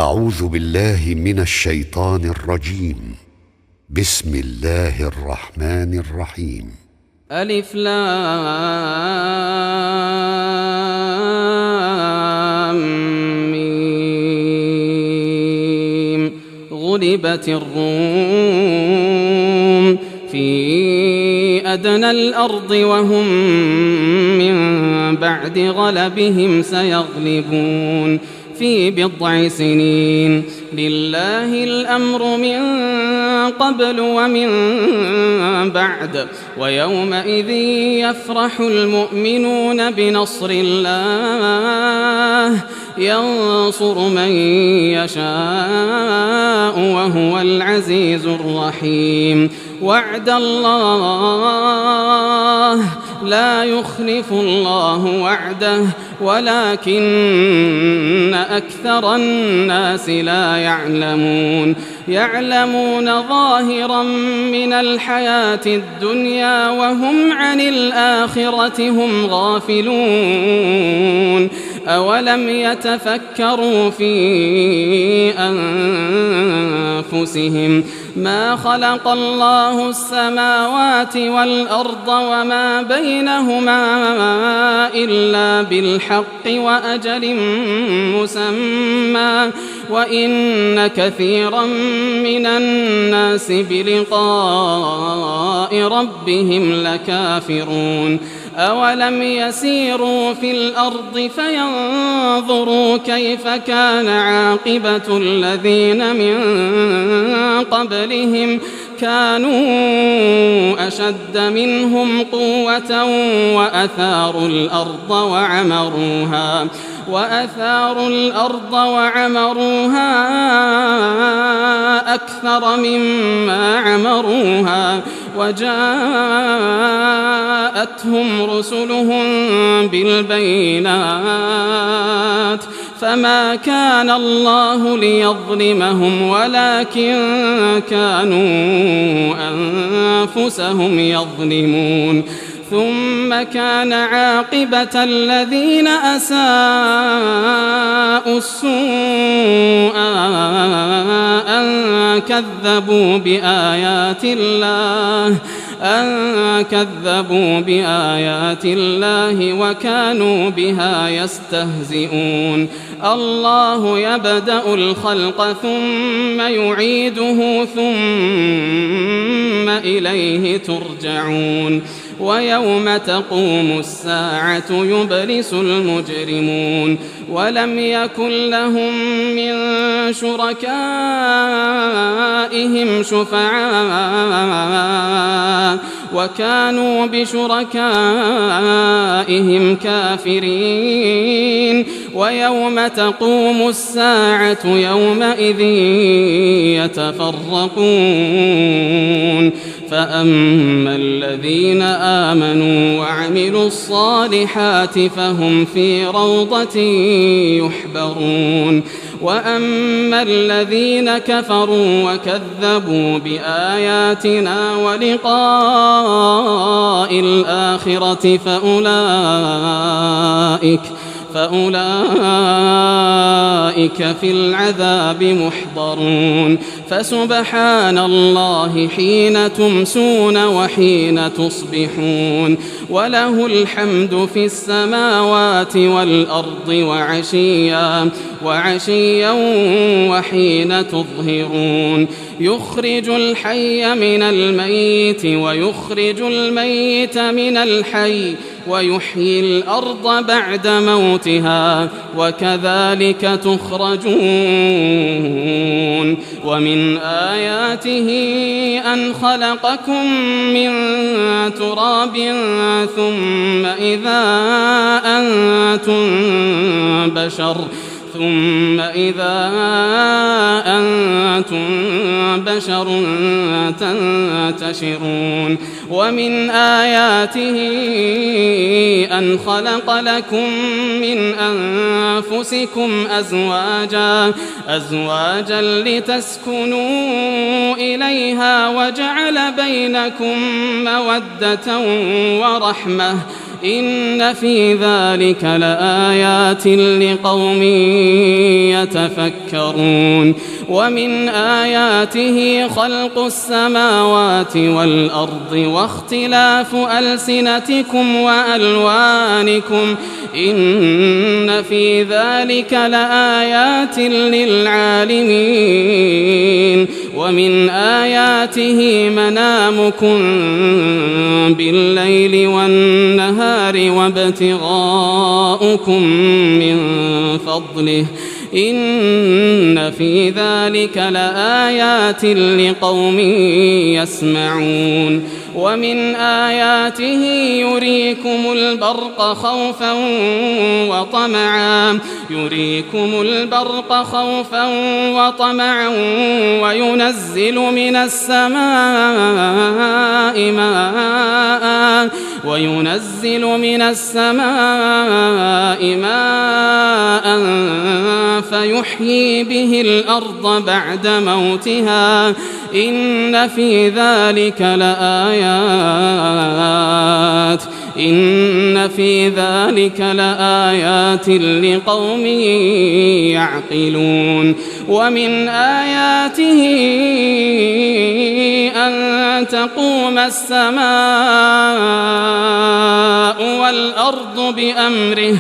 أعوذ بالله من الشيطان الرجيم. بسم الله الرحمن الرحيم. ألف لام ميم. غلبت الروم في أدنى الأرض وهم من بعد غلبهم سيغلبون في بضع سنين. لله الأمر من قبل ومن بعد، ويومئذ يفرح المؤمنون بنصر الله ينصر من يشاء وهو العزيز الرحيم. وعد الله لا يخلف الله وعده ولكن أكثر الناس لا يعلمون ظاهرا من الحياة الدنيا وهم عن الآخرة هم غافلون. أولم يتفكروا في أنفسهم ما خلق الله السماوات والأرض وما بينهما إلا بالحق وأجل مسمى وإن كثيرا من الناس بلقاء ربهم لكافرون. أولم يسيروا في الأرض فينظروا كيف كان عاقبة الذين من قبلهم كانوا أشد منهم قوة وأثاروا الأرض وعمروها أكثر مما عمروها وجاءتهم رسلهم بالبينات فما كان الله ليظلمهم ولكن كانوا أنفسهم يظلمون. ثم كان عاقبة الذين أساءوا السوء أن كذبوا بآيات الله وكانوا بها يستهزئون. الله يبدأ الخلق ثم يعيده ثم إليه ترجعون. ويوم تقوم الساعة يبلس المجرمون ولم يكن لهم من شركائهم شفعاء وكانوا بشركائهم كافرين. ويوم تقوم الساعة يومئذ يتفرقون فأما الذين آمنوا وعملوا الصالحات فهم في روضة يحبرون. وأما الذين كفروا وكذبوا بآياتنا ولقاء الآخرة فأولئك في العذاب محضرون. فسبحان الله حين تمسون وحين تصبحون وله الحمد في السماوات والأرض وعشيا وحين تظهرون. يخرج الحي من الميت ويخرج الميت من الحي ويحيي الأرض بعد موتها وكذلك تخرجون. ومن آياته أن خلقكم من تراب ثم إذا أنتم بشر تنتشرون. ومن آياته أن خلق لكم من أنفسكم أزواجا لتسكنوا إليها وجعل بينكم مودة ورحمة إن في ذلك لآيات لقوم يتفكرون ومن آياته خلق السماوات والأرض واختلاف ألسنتكم وألوانكم إن في ذلك لآيات للعالمين ومن آياته منامكم بالليل والنهار وابتغاؤكم من فضله إن في ذلك لآيات لقوم يسمعون ومن آياته يريكم البرق خوفا وطمعا وينزل من السماء ماء فيحيي به الأرض بعد موتها إن في ذلك لآيات لقوم يعقلون ومن آياته أن تقوم السماء والأرض بأمره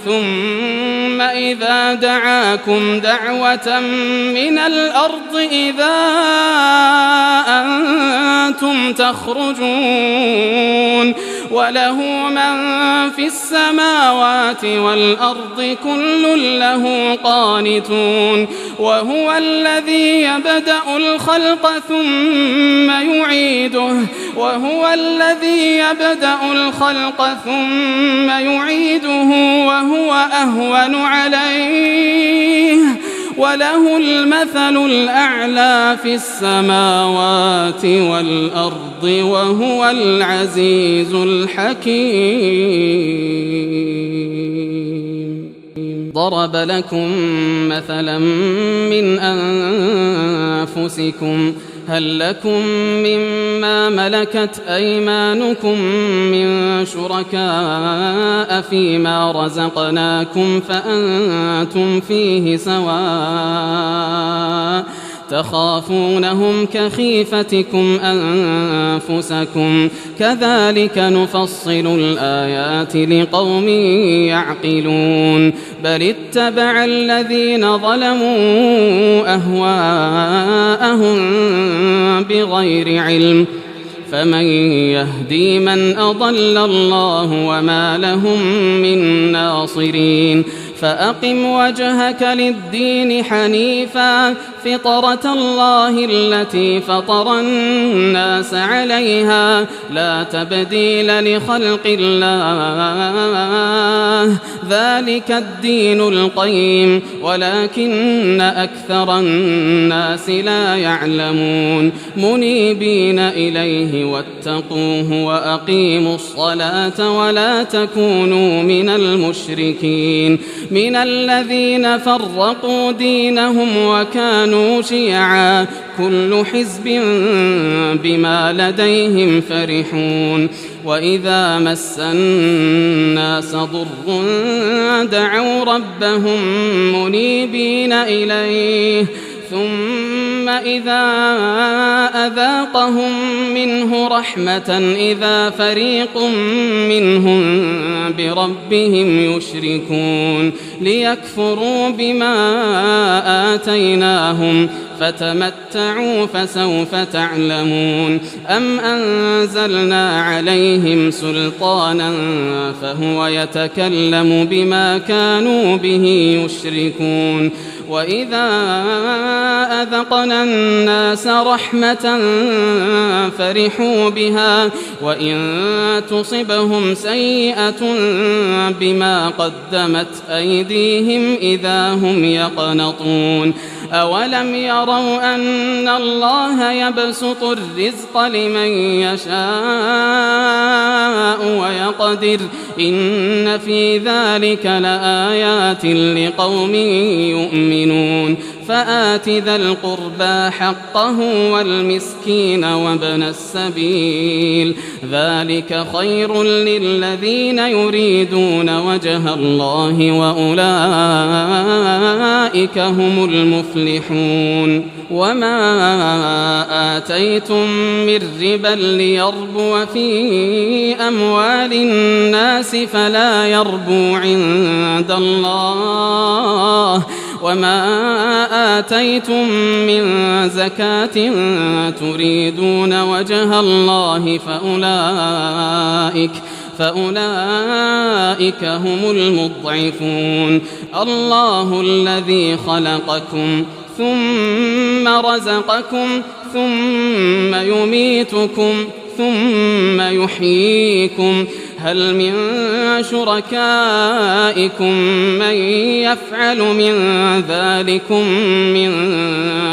ثم إذا دعاكم دعوة من الأرض إذا أنتم تخرجون وله من في السماوات والأرض كل له قانتون وهو الذي يبدأ الخلق ثم يعيده وهو أهون عليه وله المثل الأعلى في السماوات والأرض وهو العزيز الحكيم. ضرب لكم مثلا من أنفسكم هل لكم مما ملكت أيمانكم من شركاء فيما رزقناكم فأنتم فيه سواء تخافونهم كخيفتكم أنفسكم كذلك نفصل الآيات لقوم يعقلون بل اتبع الذين ظلموا أهواءهم بغير علم فمن يهدي من أضل الله وما لهم من ناصرين فأقم وجهك للدين حنيفا فطرة الله التي فطر الناس عليها لا تبديل لخلق الله ذلك الدين القيم ولكن أكثر الناس لا يعلمون منيبين إليه واتقوه وأقيموا الصلاة ولا تكونوا من المشركين من الذين فرقوا دينهم وكانوا شيعا كل حزب بما لديهم فرحون وإذا مس الناس ضر دعوا ربهم منيبين إليه ثم إذا أذاقهم منه رحمة إذا فريق منهم بربهم يشركون ليكفروا بما آتيناهم فتمتعوا فسوف تعلمون أم أنزلنا عليهم سلطانا فهو يتكلم بما كانوا به يشركون وإذا أذقنا الناس رحمة فرحوا بها وإن تصبهم سيئة بما قدمت أيديهم إذا هم يقنطون أولم يروا أن الله يبسط الرزق لمن يشاء ويقدر إن في ذلك لآيات لقوم يؤمنون فآت ذا القربى حقه والمسكين وابن السبيل ذلك خير للذين يريدون وجه الله وأولئك هم المفلحون وما آتيتم من ربا ليربو في أموال الناس فلا يربو عند الله وما آتيتم من زكاة تريدون وجه الله فأولئك هم المضعفون الله الذي خلقكم ثم رزقكم ثم يميتكم ثم يحييكم هل من شركائكم من يفعل من ذلكم من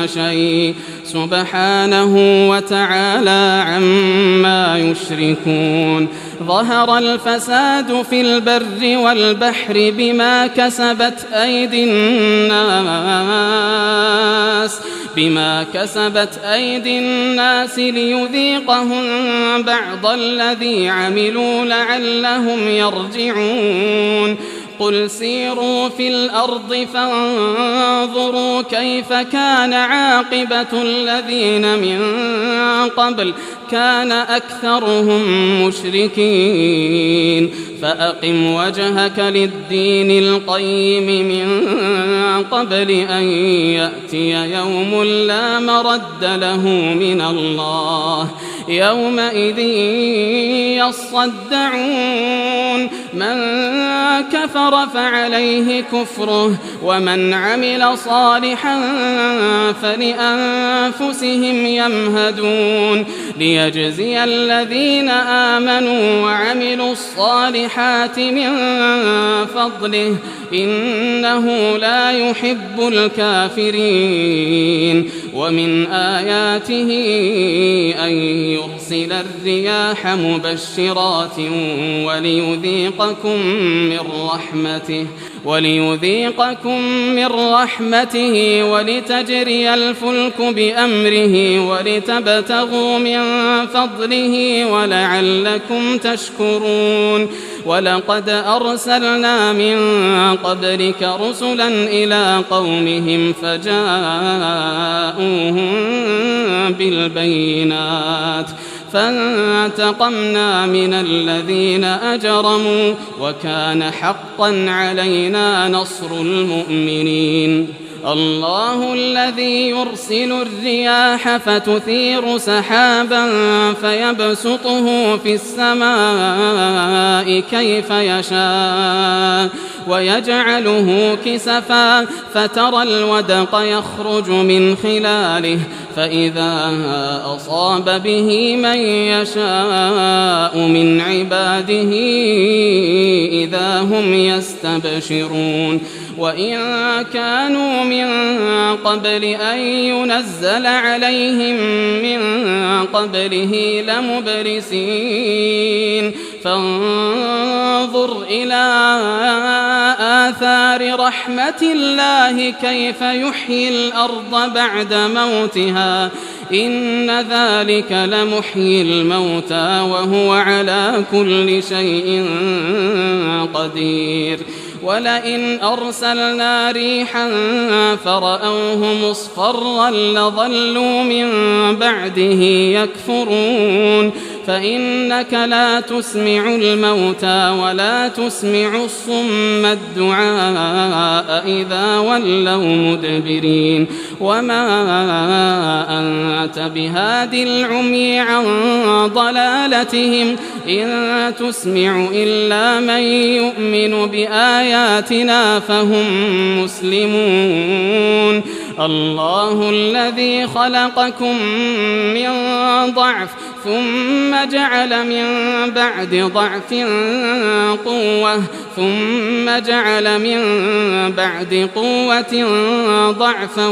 شيء سبحانه وتعالى عما يشركون ظهر الفساد في البر والبحر بما كسبت أيدي الناس ليذيقهم بعض الذي عملوا لعلهم يرجعون قل سيروا في الأرض فانظروا كيف كان عاقبة الذين من قبل كان أكثرهم مشركين فأقم وجهك للدين القيم من قبل أن يأتي يوم لا مرد له من الله يومئذ يصدعون من كفر فعليه كفره ومن عمل صالحا فلأنفسهم يمهدون ليجزي الذين آمنوا وعملوا الصالحات من فضله إنه لا يحب الكافرين ومن آياته أن يرسل الرياح مبشرات وليذيقكم من رحمته ولتجري الفلك بأمره ولتبتغوا من فضله ولعلكم تشكرون ولقد أرسلنا من قبلك رسلا إلى قومهم فجاءوهم بالبينات فانتقمنا من الذين أجرموا وكان حقا علينا نصر المؤمنين الله الذي يرسل الرياح فتثير سحابا فيبسطه في السماء كيف يشاء ويجعله كسفا فترى الودق يخرج من خلاله فإذا أصاب به من يشاء من عباده إذا هم يستبشرون وإن كانوا من قبل أن ينزل عليهم من قبله لمبلسين فانظر إلى آثار رحمة الله كيف يحيي الأرض بعد موتها إن ذلك لمحيي الموتى وهو على كل شيء قدير ولئن أرسلنا ريحا فرأوه مصفرا لظلوا من بعده يكفرون فإنك لا تسمع الموتى ولا تسمع الصم الدعاء إذا ولوا مدبرين وما أنت بهاد العمي عن ضلالتهم إن تسمع إلا من يؤمن بآياتنا فهم مسلمون الله الذي خلقكم من ضعف ثم جعل من بعد ضعف قوة ثم جعل من بعد قوة ضعفا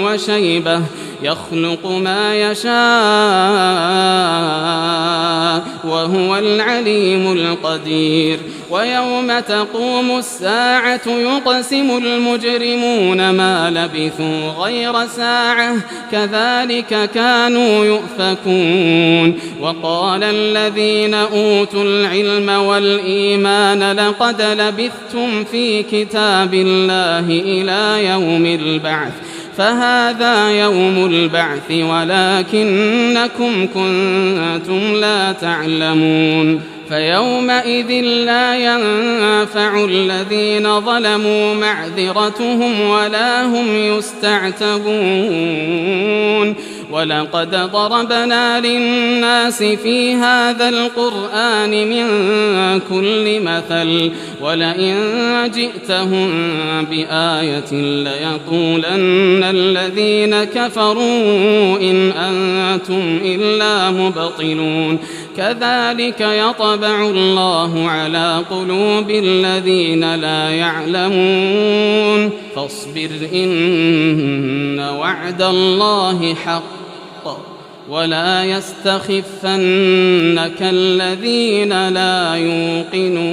وشيبة يخلق ما يشاء وهو العليم القدير ويوم تقوم الساعة يقسم المجرمون ما لبثوا غير ساعة كذلك كانوا يؤفكون وقال الذين أوتوا العلم والإيمان لقد لبثتم في كتاب الله إلى يوم البعث فهذا يوم البعث ولكنكم كنتم لا تعلمون فيومئذ لا ينفع الذين ظلموا معذرتهم ولا هم يستعتبون ولقد ضربنا للناس في هذا القرآن من كل مثل ولئن جئتهم بآية ليقولن الذين كفروا إن أنتم إلا مبطلون كذلك يطبع الله على قلوب الذين لا يعلمون فاصبر إن وعد الله حق ولا يستخفنك الذين لا يوقنون